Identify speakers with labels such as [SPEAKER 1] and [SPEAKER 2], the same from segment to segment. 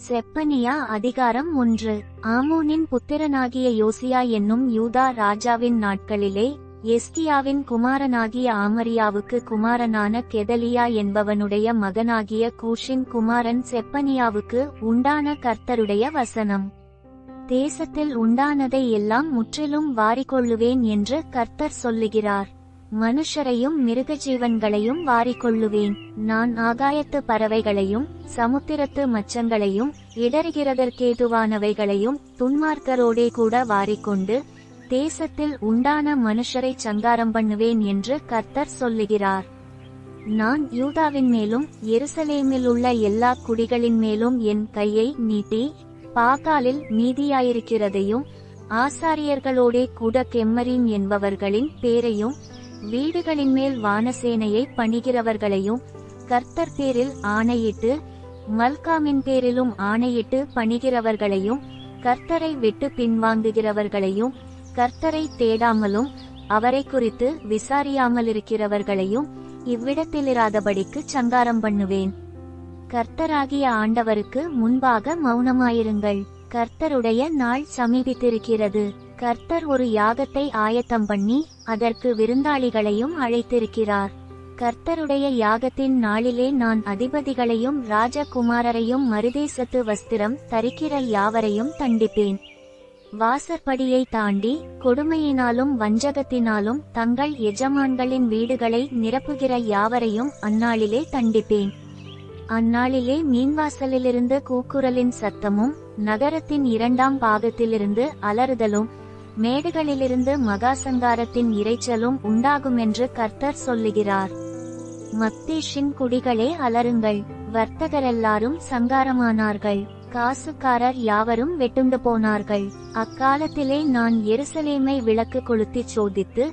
[SPEAKER 1] செப்பனியா அதிகாரம் 1. ஆமோனின் புத்திரனாகிய யோசியா என்னும் யூதா ராஜாவின் நாட்களிலே எஸ்கியாவின் குமாரனாகிய ஆமரியாவுக்கு குமாரனான கெதலியா என்பவனுடைய மகனாகிய கூஷின் குமாரன் செப்பனியாவுக்கு உண்டான கர்த்தருடைய வசனம். தேசத்தில் உண்டானதை எல்லாம் முற்றிலும் வாரிக்கொள்ளுவேன் என்று கர்த்தர் சொல்லுகிறார். மனுஷரையும் மிருகஜீவன்களையும் வாரிக்கொள்ளுவேன். நான் ஆகாயத்து பறவைகளையும் சமுத்திரத்து மச்சங்களையும் இடறுகிறதற்கேதுவானவைகளையும் துன்மார்க்கரோடே கூட வாரிக்கொண்டு தேசத்தில் உண்டான மனுஷரை சங்காரம் பண்ணுவேன் என்று கர்த்தர் சொல்லுகிறார். நான் யூதாவின் மேலும் எருசலேமில் உள்ள எல்லா குடிகளின் மேலும் என் கையை நீட்டி பாகாலில் மீதியாயிருக்கிறதையும் ஆசாரியர்களோடே கூட கெம்மரீம் என்பவர்களின் பேரையும் வீடுகளின் மேல் வானசேனையை பணிகிறவர்களையும் கர்த்தர் பேரில் ஆணையிட்டு மல்காமின் பேரிலும் ஆணையிட்டு பணிகிறவர்களையும் கர்த்தரை விட்டு பின்வாங்குகிறவர்களையும் கர்த்தரை தேடாமலும் அவரை குறித்து விசாரியாமலிருக்கிறவர்களையும் இவ்விடத்திலிராதபடிக்கு சங்காரம் பண்ணுவேன். கர்த்தராகிய ஆண்டவருக்கு முன்பாக மௌனமாயிருங்கள். கர்த்தருடைய நாள் சமீபித்திருக்கிறது. கர்த்தர் ஒரு யாகத்தை ஆயத்தம் பண்ணி அதற்கு விருந்தாளிகளையும் அழைத்திருக்கிறார். கர்த்தருடைய யாகத்தின் நாளிலே நான் அதிபதிகளையும் ராஜகுமாரரையும் மறுதேசத்து வஸ்திரம் தரிக்கிற யாவரையும் தண்டிப்பேன். வாசற்படியை தாண்டி கொடுமையினாலும் வஞ்சகத்தினாலும் தங்கள் எஜமான்களின் வீடுகளை நிரப்புகிற யாவரையும் அந்நாளிலே தண்டிப்பேன். அந்நாளிலே மீன்வாசலிலிருந்து கூக்குரலின் சத்தமும் நகரத்தின் இரண்டாம் பாகத்திலிருந்து அலறுதலும் மேடுகளிலிருந்து மகாசங்காரத்தின் இரைச்சலும் உண்டாகுமென்று கர்த்தர் சொல்லுகிறார். மக்தேஷின் குடிகளே அலறுங்கள். வர்த்தகரெல்லாரும் சங்காரமானார்கள். காசுக்காரர் யாவரும் வெட்டுண்டு போனார்கள். அக்காலத்திலே நான் எருசலேமை விளக்கு கொளுத்திச் சோதித்து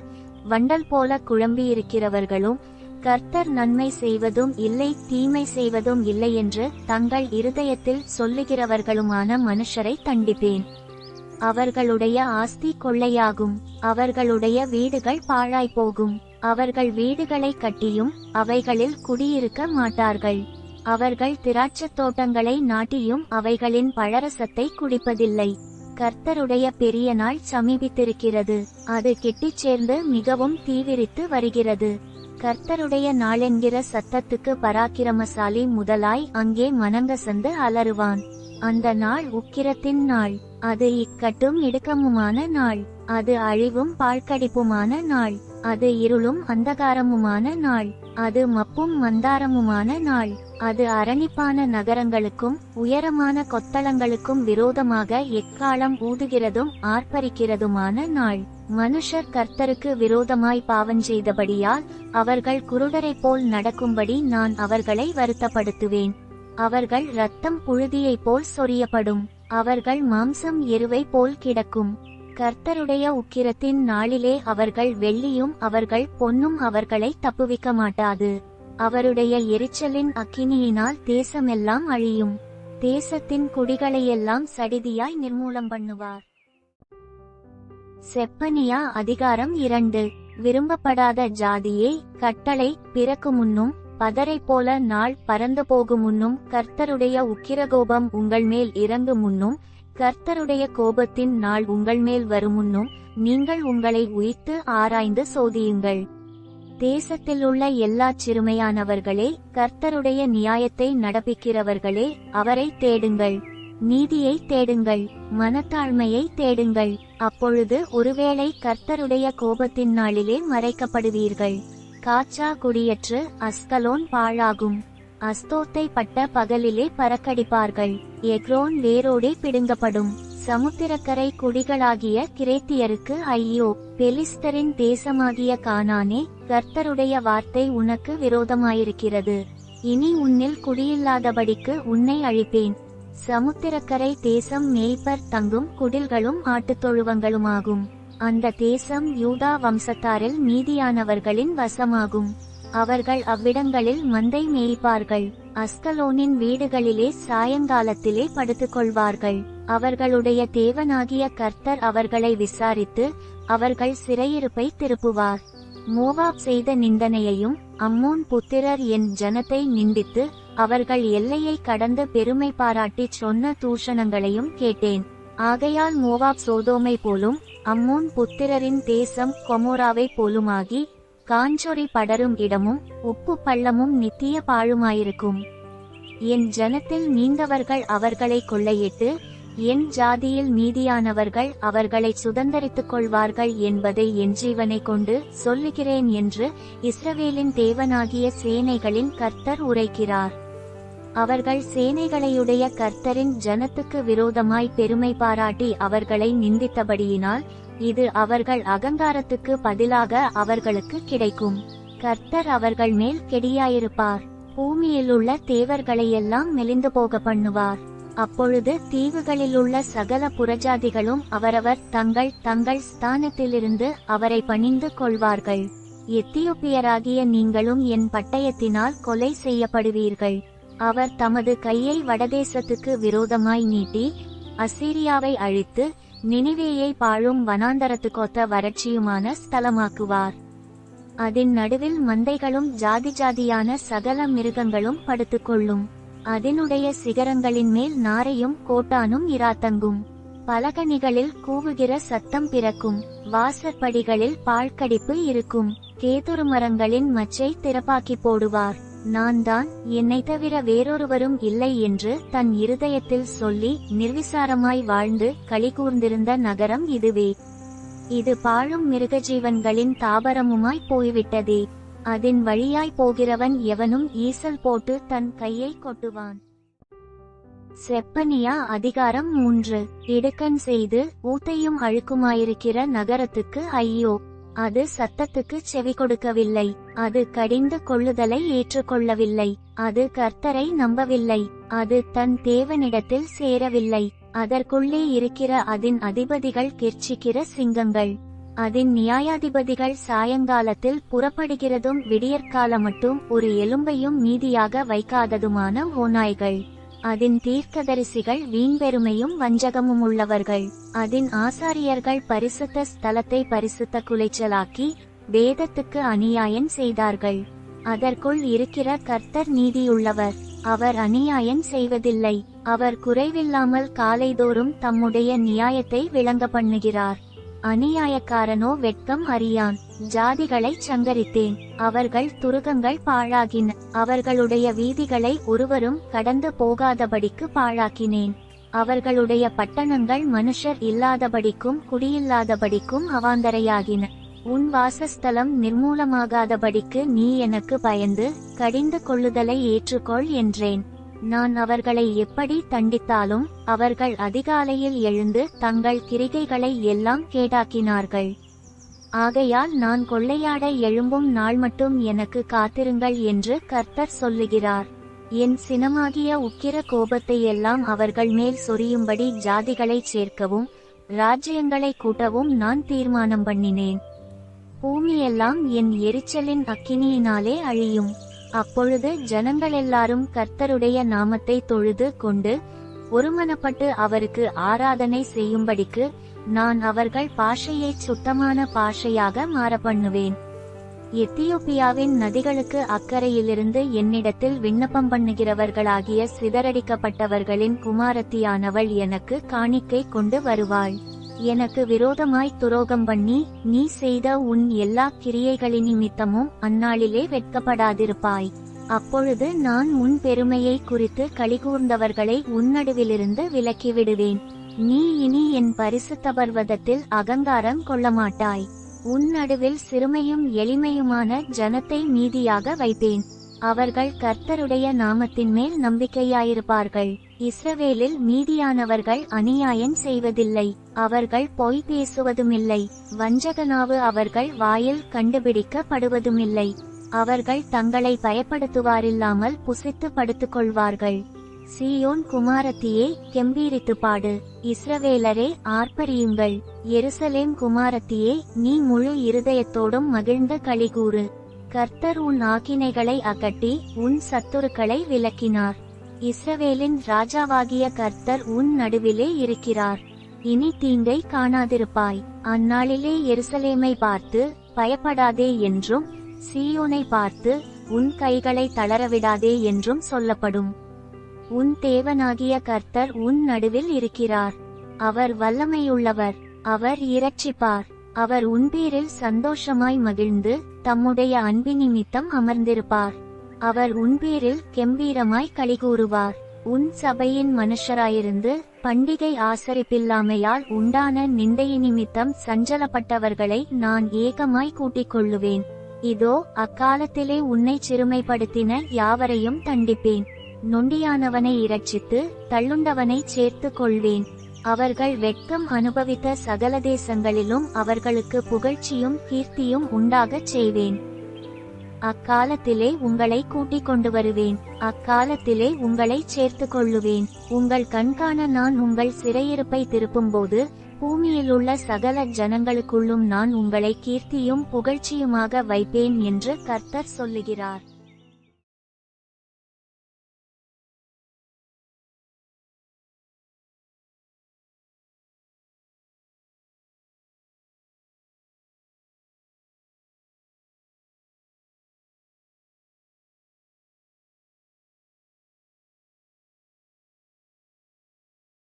[SPEAKER 1] வண்டல் போல குழம்பியிருக்கிறவர்களும் கர்த்தர் நன்மை செய்வதும் இல்லை தீமை செய்வதும் இல்லை என்று தங்கள் இருதயத்தில் சொல்லுகிறவர்களுமான மனுஷரை தண்டிப்பேன். அவர்களுடைய ஆஸ்தி கொள்ளையாகும். அவர்களுடைய வீடுகள் பாழாய்போகும். அவர்கள் வீடுகளை கட்டியும் அவைகளில் குடியிருக்க மாட்டார்கள். அவர்கள் திராட்சத் தோட்டங்களை நாட்டியும் அவைகளின் பழரசத்தை குடிப்பதில்லை. கர்த்தருடைய பெரிய நாள் சமீபித்திருக்கிறது. அது கிட்டிச் சேர்ந்து மிகவும் தீவிரித்து வருகிறது. கர்த்தருடைய நாளென்கிற சத்தத்துக்கு பராக்கிரமசாலி முதலாய் அங்கே மனங்கசந்து அலறுவான். அந்த நாள் உக்கிரத்தின் நாள். அது இக்கட்டும் இடுக்கமுமான நாள். அது அழிவும் பாழ்கடிப்புமான நாள். அது இருளும் அந்தகாரமுமான நாள். அது மப்பும் மந்தாரமுமான நாள். அது அரணிப்பான நகரங்களுக்கும் உயரமான கொத்தளங்களுக்கும் விரோதமாக எக்காலம் ஊதுகிறதும் ஆர்ப்பரிக்கிறதுமான நாள். மனுஷர் கர்த்தருக்கு விரோதமாய் பாவஞ்செய்தபடியால் அவர்கள் குருடரைப் போல் நடக்கும்படி நான் அவர்களை வருத்தப்படுத்துவேன். அவர்கள் இரத்தம் புழுதியைப் போல் சொரியப்படும். அவர்கள் மாம்சம் எருவை போல் கிடக்கும். கர்த்தருடைய உக்கிரத்தின் நாளிலே அவர்கள் வெள்ளியும் அவர்கள் பொன்னும் அவர்களை தப்புவிக்க மாட்டாது. அவருடைய எரிச்சலின் அக்கினியினால் தேசமெல்லாம் அழியும். தேசத்தின் குடிகளையெல்லாம் சடிதியாய் நிர்மூலம் பண்ணுவார். செப்பனியா அதிகாரம் 2. விரும்பப்படாத ஜாதியே, கட்டளை பிறக்கு முன்னும் பதரை போல நாள் பறந்து போகும் முன்னும் கர்த்தருடைய உக்கிரகோபம் உங்கள் மேல் இறங்கு முன்னும் கர்த்தருடைய கோபத்தின் நாள் உங்கள் மேல் வரும் முன்னும் நீங்கள் உங்களை உய்த்து ஆராய்ந்து சோதியுங்கள். தேசத்திலுள்ள எல்லா சிறுமையானவர்களே, கர்த்தருடைய நியாயத்தை நடப்பிக்கிறவர்களே, அவரை தேடுங்கள். நீதியை தேடுங்கள். மனத்தாழ்மையை தேடுங்கள். அப்பொழுது ஒருவேளை கர்த்தருடைய கோபத்தின் நாளிலே மறைக்கப்படுவீர்கள். காச்சா குடியற்று அஸ்கலோன் பாழாகும். அஸ்தோத்தை பட்ட பகலிலே பறக்கடிப்பார்கள். எக்ரோன் வேரோடே பிடுங்கப்படும். சமுத்திரக்கரை குடிகளாகிய கிரேத்தியருக்கு ஐயோ! பெலிஸ்தரின் தேசமாகிய கானானே, கர்த்தருடைய வார்த்தை உனக்கு விரோதமாயிருக்கிறது. இனி உன்னில் குடியில்லாதபடிக்கு உன்னை அழிப்பேன். சமுத்திரக்கரை தேசம் மேய்ப்பர் தங்கும் குடில்களும் ஆட்டுத்தொழுவங்களுமாகும். அந்த தேசம் யூதா வம்சத்தாரில் மீதியானவர்களின் வசமாகும். அவர்கள் அவ்விடங்களில் மந்தை மேய்ப்பார்கள். அஸ்கலோனின் வீடுகளிலே சாயங்காலத்திலே படுத்துக்கொள்வார்கள். அவர்களுடைய தேவனாகிய கர்த்தர் அவர்களை விசாரித்து அவர்கள் சிறையிருப்பை திருப்புவார். மோவாப் செய்த நிந்தனையையும் அம்மோன் புத்திரர் என் ஜனத்தை நிந்தித்து அவர்கள் எல்லையை கடந்து பெருமை பாராட்டிச் சொன்ன தூஷணங்களையும் கேட்டேன். ஆகையால் மோவாப் சோதோமை போலும், அம்மோன் புத்திரரின் தேசம் கொமோராவை போலுமாகி, காஞ்சொறி படரும் இடமும் உப்பு பள்ளமும் நித்திய பாழுமாயிருக்கும். என் ஜனத்தில் நீண்டவர்கள் அவர்களை கொள்ளையிட்டு, என் ஜாதியில் மீதியானவர்கள் அவர்களை சுதந்தரித்துக் கொள்வார்கள் என்பதை என் ஜீவனை கொண்டு சொல்லுகிறேன் என்று இஸ்ரவேலின் தேவனாகிய சேனைகளின் கர்த்தர் உரைக்கிறார். அவர்கள் சேனைகளையுடைய கர்த்தரின் ஜனத்துக்கு விரோதமாய் பெருமை பாராட்டி அவர்களை நிந்தித்தபடியினால், இது அவர்கள் அகங்காரத்துக்கு பதிலாக அவர்களுக்கு கிடைக்கும். கர்த்தர் அவர்கள் மேல் கெடியாயிருப்பார். பூமியிலுள்ள தேவர்களையெல்லாம் மெலிந்து போக பண்ணுவார். அப்பொழுது தீவுகளிலுள்ள சகல புறஜாதிகளும் அவரவர் தங்கள் தங்கள் ஸ்தானத்திலிருந்து அவரை பணிந்து கொள்வார்கள். எத்தியோப்பியராகிய நீங்களும் என் பட்டயத்தினால் கொலை செய்யப்படுவீர்கள். அவர் தமது கையை வடதேசத்துக்கு விரோதமாய் நீட்டி அசீரியாவை அழித்து நினிவேயை பாழும் வனாந்தரத்துக்கொத்த வறட்சியுமான ஸ்தலமாக்குவார். அதன் நடுவில் மந்தைகளும் ஜாதி ஜாதியான சகல மிருகங்களும் படுத்துக்கொள்ளும். அதனுடைய சிகரங்களின் மேல் நாரையும் கோட்டானும் இராத்தங்கும். பலகணிகளில் கூவுகிற சத்தம் பிறக்கும். வாசற்படிகளில் பாழ்கடிப்பு இருக்கும். கேதுரு மரங்களின் மச்சை திறப்பாக்கி போடுவார். நான் தான், என்னை தவிர வேறொருவரும் இல்லை என்று தன் இருதயத்தில் சொல்லி நிர்விசாரமாய் வாழ்ந்து களிகூர்ந்திருந்த நகரம் இதுவே. இது பாழும் மிருகஜீவன்களின் தாபரமுமாய் போய்விட்டதே. அதன் வழியாய் போகிறவன் எவனும் ஈசல் போட்டு தன் கையை கொட்டுவான். செப்பனியா அதிகாரம் 3. இடுக்கண் செய்து ஊத்தையும் அழுக்குமாயிருக்கிற நகரத்துக்கு ஐயோ! அது சத்தத்துக்கு செவி கொடுக்கவில்லை. அது கடிந்து கொள்ளுதலை ஏற்றுக்கொள்ளவில்லை. அது கர்த்தரை நம்பவில்லை. அது தன் தேவனிடத்தில் சேரவில்லை. அதற்குள்ளே இருக்கிற அதன் அதிபதிகள் கெர்ச்சிக்கிற சிங்கங்கள். அதன் நியாயாதிபதிகள் சாயங்காலத்தில் புறப்படுகிறதும் விடியற்காலமட்டும் ஒரு எலும்பையும் மீதியாக வைக்காததுமான ஓநாய்கள். அதன் தீர்க்கதரிசிகள் வீண்பெருமையும் வஞ்சகமும் உள்ளவர்கள். அதன் ஆசாரியர்கள் பரிசுத்த ஸ்தலத்தை பரிசுத்த குலைச்சலாக்கி வேதத்துக்கு அநியாயம் செய்தார்கள். அதற்குள் இருக்கிற கர்த்தர் நீதியுள்ளவர். அவர் அநியாயம் செய்வதில்லை. அவர் குறைவில்லாமல் காலைதோறும் தம்முடைய நியாயத்தை விளங்க பண்ணுகிறார். அநியாயக்காரனோ வெட்கம் அறியான். ஜாதிகளை சங்கரித்தேன், அவர்கள் துருகங்கள் பாழாகின. அவர்களுடைய வீதிகளை ஒருவரும் கடந்து போகாதபடிக்கு பாழாக்கினேன். அவர்களுடைய பட்டணங்கள் மனுஷர் இல்லாதபடிக்கும் குடியில்லாதபடிக்கும் அவாந்தரையாகின. உன் வாசஸ்தலம் நிர்மூலமாகாதபடிக்கு நீ எனக்கு பயந்து கடிந்து கொள்ளுதலை ஏற்றுக்கொள் என்றேன். நான் அவர்களை எப்படி தண்டித்தாலும் அவர்கள் அதிகாலையில் எழுந்து தங்கள் கிரிகைகளை எல்லாம் கேடாக்கினார்கள். ஆகையால் நான் கொள்ளையாட எழும்பும் நாள் மட்டும் எனக்கு காத்திருங்கள் என்று கர்த்தர் சொல்லுகிறார். என் சினமாகிய உக்கிர கோபத்தையெல்லாம் அவர்கள் மேல் சொரியும்படி ஜாதிகளைச் சேர்க்கவும் ராஜ்யங்களை கூட்டவும் நான் தீர்மானம் பண்ணினேன். பூமியெல்லாம் என் எரிச்சலின் அக்கினியினாலே அழியும். அப்பொழுது ஜனங்களெல்லாரும் கர்த்தருடைய நாமத்தை தொழுது கொண்டு ஒருமனப்பட்டு அவருக்கு ஆராதனை செய்யும்படிக்கு நான் அவர்கள் பாஷையை சுத்தமான பாஷையாக மாறப்பண்ணுவேன். எத்தியோப்பியாவின் நதிகளுக்கு அக்கறையிலிருந்து என்னிடத்தில் விண்ணப்பம் பண்ணுகிறவர்களாகிய சிதறடிக்கப்பட்டவர்களின் குமாரத்தியானவள் எனக்கு காணிக்கை கொண்டு வருவாள். எனக்கு விரோதமாய் துரோகம் பண்ணி நீ செய்த உன் எல்லா கிரியைகளினிமித்தமும் அந்நாளிலே வெட்கப்படாதிருப்பாய். அப்பொழுது நான் உன் பெருமையை குறித்து களிகூர்ந்தவர்களை உன்னடுவிலிருந்து விலக்கிவிடுவேன். நீ இனி என் பரிசுத்த பர்வதத்தில் அகங்காரம் கொள்ளமாட்டாய். உன் நடுவில் சிறுமையும் எளிமையுமான ஜனத்தை மீதியாக வைப்பேன். அவர்கள் கர்த்தருடைய நாமத்தின் மேல் நம்பிக்கையாயிருப்பார்கள். இஸ்ரவேலில் மீதியானவர்கள் அநியாயம் செய்வதில்லை. அவர்கள் பொய் பேசுவதுமில்லை. வஞ்சகனாவு அவர்கள் வாயில் கண்டுபிடிக்கப்படுவதுமில்லை. அவர்கள் தங்களை பயப்படுத்துவாரில்லாமல் புசித்து படுத்துக்கொள்வார்கள். சீயோன் குமாரத்தியே, கெம்பீரித்து பாடு. இஸ்ரவேலரே, ஆர்ப்பரியுங்கள். எருசலேம் குமாரத்தியே, நீ முழு இருதயத்தோடும் மகிழ்ந்து களிகூறு. கர்த்தர் உன் ஆக்கினைகளை அகட்டி உன் சத்துருக்களை விலக்கினார். இஸ்ரவேலின் ராஜாவாகிய கர்த்தர் உன் நடுவிலே இருக்கிறார். இனி தீங்கை காணாதிருப்பாய். அந்நாளிலே எருசலேமை பார்த்து பயப்படாதே என்றும் சீயோனை பார்த்து உன் கைகளை தளரவிடாதே என்றும் சொல்லப்படும். உன் தேவனாகிய கர்த்தர் உன் நடுவில் இருக்கிறார். அவர் வல்லமையுள்ளவர். அவர் இரட்சிப்பார். அவர் உன்பேரில் சந்தோஷமாய் மகிழ்ந்து தம்முடைய அன்பினிமித்தம் அமர்ந்திருப்பார். அவர் உன்பேரில் கெம்பீரமாய் களிகூறுவார். உன் சபையின் மனுஷராயிருந்து பண்டிகை ஆசரிப்பில்லாமையால் உண்டான நிந்தையினிமித்தம் சஞ்சலப்பட்டவர்களை நான் ஏகமாய் கூட்டிக் கொள்ளுவேன். இதோ, அக்காலத்திலே உன்னை சிறுமைப்படுத்தின யாவரையும் தண்டிப்பேன். நொண்டியானவனை இரட்சித்து தள்ளுண்டவனை சேர்த்து கொள்வேன். அவர்கள் வெட்கம் அனுபவித்த சகல தேசங்களிலும் அவர்களுக்கு புகழ்ச்சியும் கீர்த்தியும் உண்டாகச் செய்வேன். அக்காலத்திலே உங்களை கூட்டிக் கொண்டு வருவேன். அக்காலத்திலே உங்களை சேர்த்து கொள்ளுவேன். உங்கள் கண்காண நான் உங்கள் சிறையிருப்பை திருப்பும்போது பூமியிலுள்ள சகல ஜனங்களுக்குள்ளும் நான் உங்களை கீர்த்தியும் புகழ்ச்சியுமாக வைப்பேன் என்று கர்த்தர் சொல்லுகிறார்.